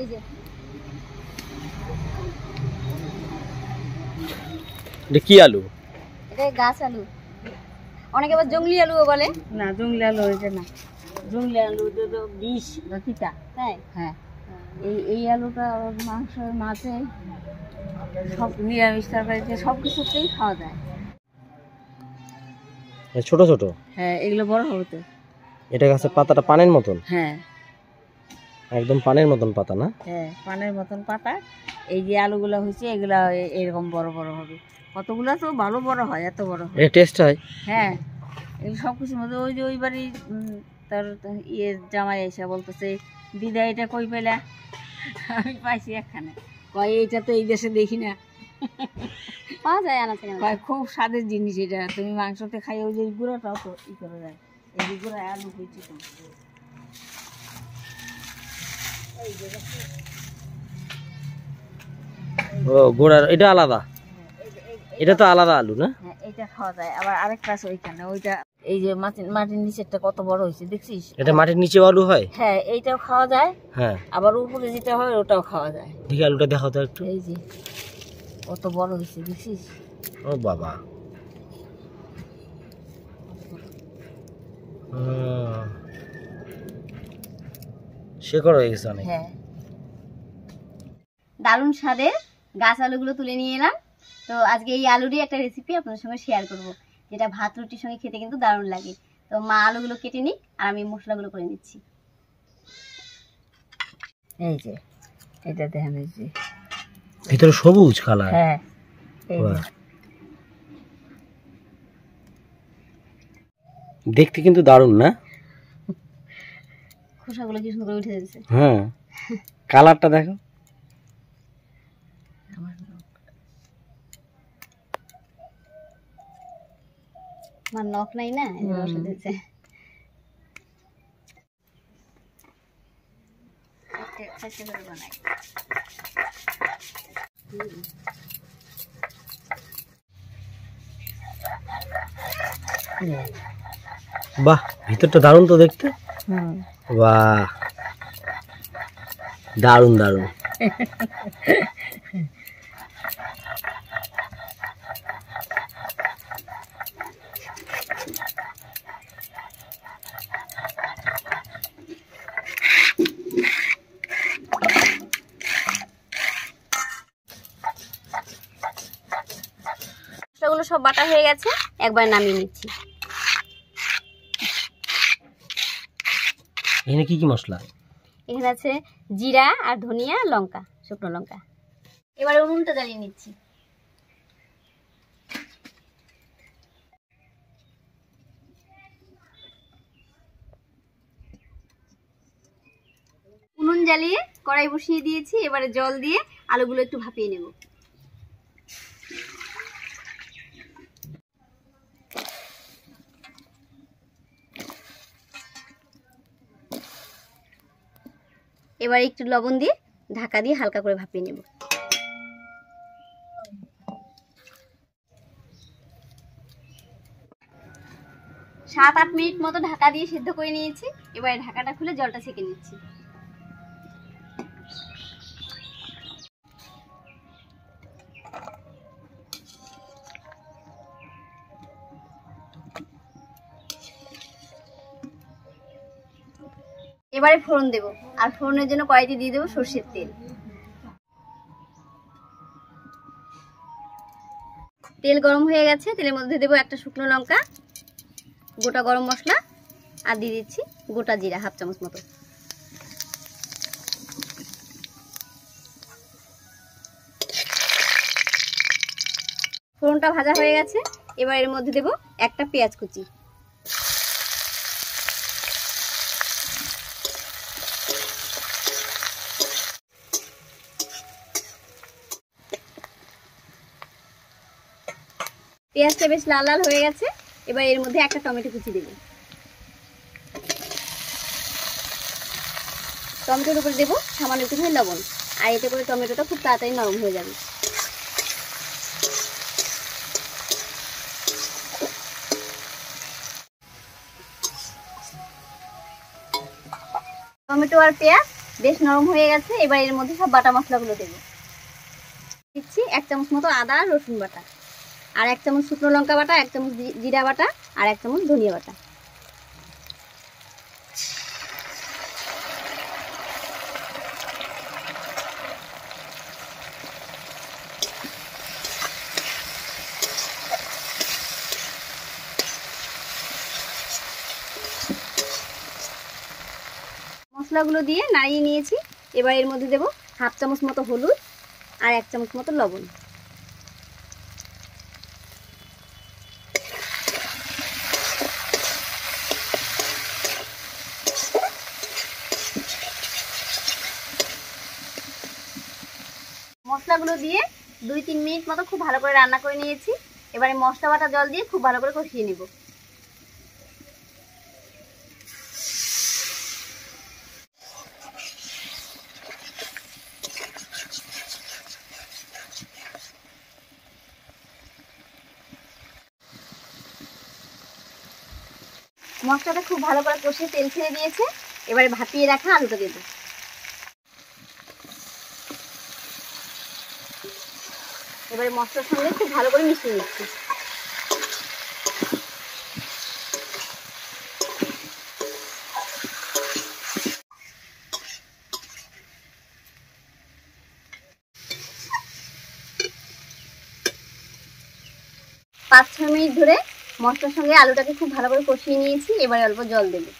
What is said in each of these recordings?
এই যে এটা কি আলু? এটা গাছ আলু, অনেকে আবার জঙ্গলি আলুও বলে। না জঙ্গলি আলু এটা না, জঙ্গলি আলু তো বিষ তিতা। হ্যাঁ হ্যাঁ, এই আলুটা মাংস মাছে সব নিরামিষ তরকারিতে সব কিছুতেই খাওয়া যায়। ছোট ছোট? হ্যাঁ, এগুলো বড় হবে তো। এটা গাছের পাতাটা পানের মতন? হ্যাঁ একদম পানের মতন পাতা না? হ্যাঁ, পানের মতন পাতা। এই যে আলুগুলো হয়েছে এগুলা এরকম বড় বড় হবে, কতগুলো তো ভালো বড় হয়, এত বড় হয়। এটা টেস্ট হয়? হ্যাঁ, এগুলো সব কিছুর মধ্যে। ওই যে ওই বাড়ি তার ইয়ে জামাই এসে বলতেছে, দিদা এটা কই পেলা? আমি পাইছি এখানে। কয় এইটা তো এই দেশে দেখি না। পাওয়া যায় আনাচে কানাচে। কয় খুব স্বাদের জিনিস এটা, তুমি মাংসতে খাই। ওই যে গুঁড়োটাও তো ই করে যায়, এই যে গুঁড়ো আলু হয়েছে তো। ও গোড়ার এটা আলাদা, এটা তো আলাদা আলু না? হ্যাঁ, এইটা খাওয়া যায়। আবার আরেকটা আছে ওইখানে, ওইটা এই যে মাটির নিচেরটা কত বড় হয়েছে দেখছিস? এটা মাটির নিচে আলু হয়? হ্যাঁ, এইটাও খাওয়া যায়। হ্যাঁ, আবার উপরে যেটা হয় ওটাও খাওয়া যায়। দেখি আলুটা দেখাও তো একটু। এই যে কত বড় হয়েছে দেখছিস? ও বাবা, শেকড় হয়ে গেছে অনেক। হ্যাঁ, দারুণ স্বাদের গাছ আলুগুলো তুলে নিয়ে এলাম। তো আজকে এই আলুরই একটা রেসিপি আপনাদের সঙ্গে শেয়ার করব, যেটা ভাত রুটির সঙ্গে খেতে কিন্তু দারুণ লাগে। তো মা আলুগুলো কেটে নিক আর আমি মশলাগুলো করে নিচ্ছি। এই যে এটা দেখেন, এই যে ভিতরে সবুজ কালার। হ্যাঁ, এই যে দেখতে কিন্তু দারুণ না? খোসাগুলো কি সুন্দর করে উঠে যাচ্ছে। হ্যাঁ, কালারটা দেখো। আমার নখ নাই না, এই জন্য বসে দিয়েছে। বাহ, ভিতরটা দারুণ তো দেখতে। বাহ, দারুণ দারুণ। মশলাগুলো সব বাটা হয়ে গেছে, একবার নামিয়ে নিচ্ছি। এখানে কি কি মশলা? এখানে আছে জিরা আর ধনিয়া, লঙ্কা, শুকনো লঙ্কা। এবার উনুনটা জ্বালিয়ে নিচ্ছি। উনুন জ্বালিয়ে কড়াই বসিয়ে দিয়েছি। এবারে জল দিয়ে আলুগুলো একটু ভাপিয়ে নেব। এবার একটু লবণ দিয়ে ঢাকা দিয়ে হালকা করে ভাপিয়ে নেব। 7-8 মিনিট মতো ঢাকা দিয়ে সিদ্ধ করে নিয়েছি। এবারে ঢাকাটা খুলে জলটা ছেঁকে নিচ্ছি। এবারে ফোড়ন দেব, আর ফোড়নের জন্য কড়াইতে দিয়ে দেবো সরষের তেল। তেল গরম হয়ে গেছে, তেলের মধ্যে দেবো একটা শুকনো লঙ্কা, গোটা গরম মশলা, আর দিয়ে দিচ্ছি গোটা জিরা 1/2 চামচ মতো। ফোড়নটা ভাজা হয়ে গেছে, এবার এর মধ্যে দেবো একটা পেঁয়াজ কুচি। পেঁয়াজটা বেশ লাল লাল হয়ে গেছে, এবার এর মধ্যে একটা টমেটো কুচি দেব। টমেটোর উপরে দেবো সামান্য একটুখানি লবণ, আর এতে করে টমেটোটা খুব তাড়াতাড়ি নরম হয়ে যাবে। টমেটো আর পেঁয়াজ বেশ নরম হয়ে গেছে। এবার এর মধ্যে সব বাটা মশলাগুলো দেবো। দিচ্ছি 1 চামচ মতো আদা রসুন বাটা, আর 1 চামচ শুকনো লঙ্কা বাটা, 1 চামচ জিরা বাটা, আর 1 চামচ ধনিয়া বাটা। মশলাগুলো দিয়ে নাড়িয়ে নিয়েছি। এবার এর মধ্যে দেবো 1/2 চামচ মতো হলুদ আর 1 চামচ মতো লবণ। মশলাগুলো দিয়ে 2-3 মিনিট মতো খুব ভালো করে রান্না করে নিয়েছি। এবারে মশলা বাটা জল দিয়ে খুব ভালো করে কষিয়ে নেব। মশলাটা খুব ভালো করে কষিয়ে তেল ছেড়ে দিয়েছে। এবারে ভাপিয়ে রাখা আলুটা দেবো। এবারে মশলার সঙ্গে খুব ভালো করে মিশিয়ে নিচ্ছি। পাঁচ 6 মিনিট ধরে মশলার সঙ্গে আলুটাকে খুব ভালো করে কষিয়ে নিয়েছি। এবারে অল্প জল দেবো।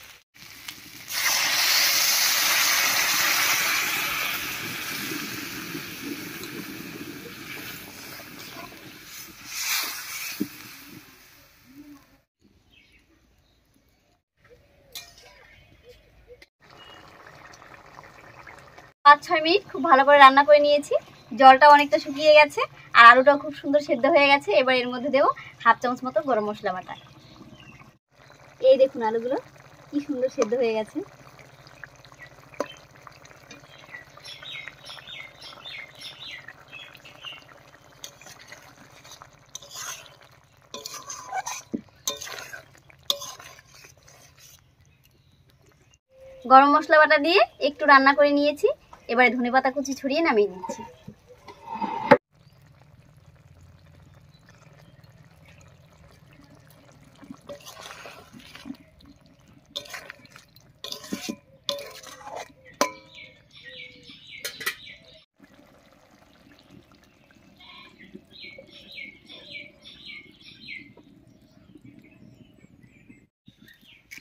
পাঁচ 6 মিনিট খুব ভালো করে রান্না করে নিয়েছি। জলটা অনেকটা শুকিয়ে গেছে আর আলুটাও খুব সুন্দর সেদ্ধ হয়ে গেছে। এবার এর মধ্যে দেবো 1/2 চামচ মতো গরম মশলা বাটা। এই দেখুন আলুগুলো কি সুন্দর সেদ্ধ হয়ে গেছে। গরম মশলা বাটা দিয়ে একটু রান্না করে নিয়েছি। এবারে ধনেপাতা কুচি ছড়িয়ে নামিয়ে দিচ্ছি।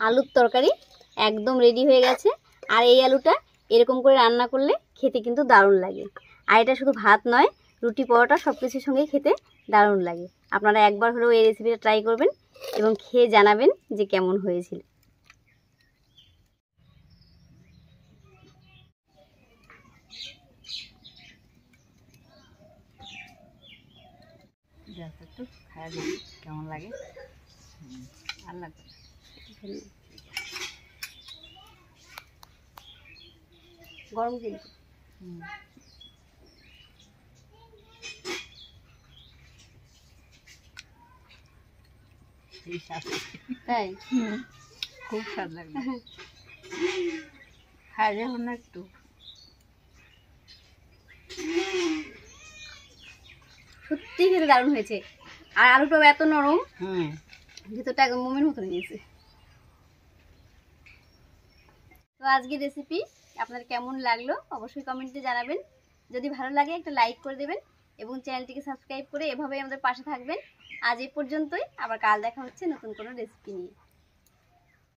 আলুর তরকারি একদম রেডি হয়ে গেছে। আর এই আলুটা এরকম করে রান্না করলে খেতে কিন্তু দারুণ লাগে। আর এটা শুধু ভাত নয়, রুটি পরোটা সব কিছুর সঙ্গেই খেতে দারুণ লাগে। আপনারা একবার হলেও এই রেসিপিটা ট্রাই করবেন এবং খেয়ে জানাবেন যে কেমন হয়েছিল। একটু খাওয়া দেখি কেমন লাগে। আল্লাহ গরম কিন্তু তাই খুব স্বাদ লাগবে। খাওয়া যাবে না একটু? সত্যি খেতে দারুণ হয়েছে। আর আলুটাও এত নরম, ভিতরটা একদম মোমের মতো নিয়েছে। তো আজকের রেসিপি আপনাদের কেমন লাগলো অবশ্যই কমেন্টে জানাবেন। যদি ভালো লাগে একটা লাইক করে দেবেন এবং চ্যানেলটিকে সাবস্ক্রাইব করে এভাবেই আমাদের পাশে থাকবেন। আজ এই পর্যন্তই, আবার কাল দেখা হচ্ছে নতুন কোনো রেসিপি নিয়ে।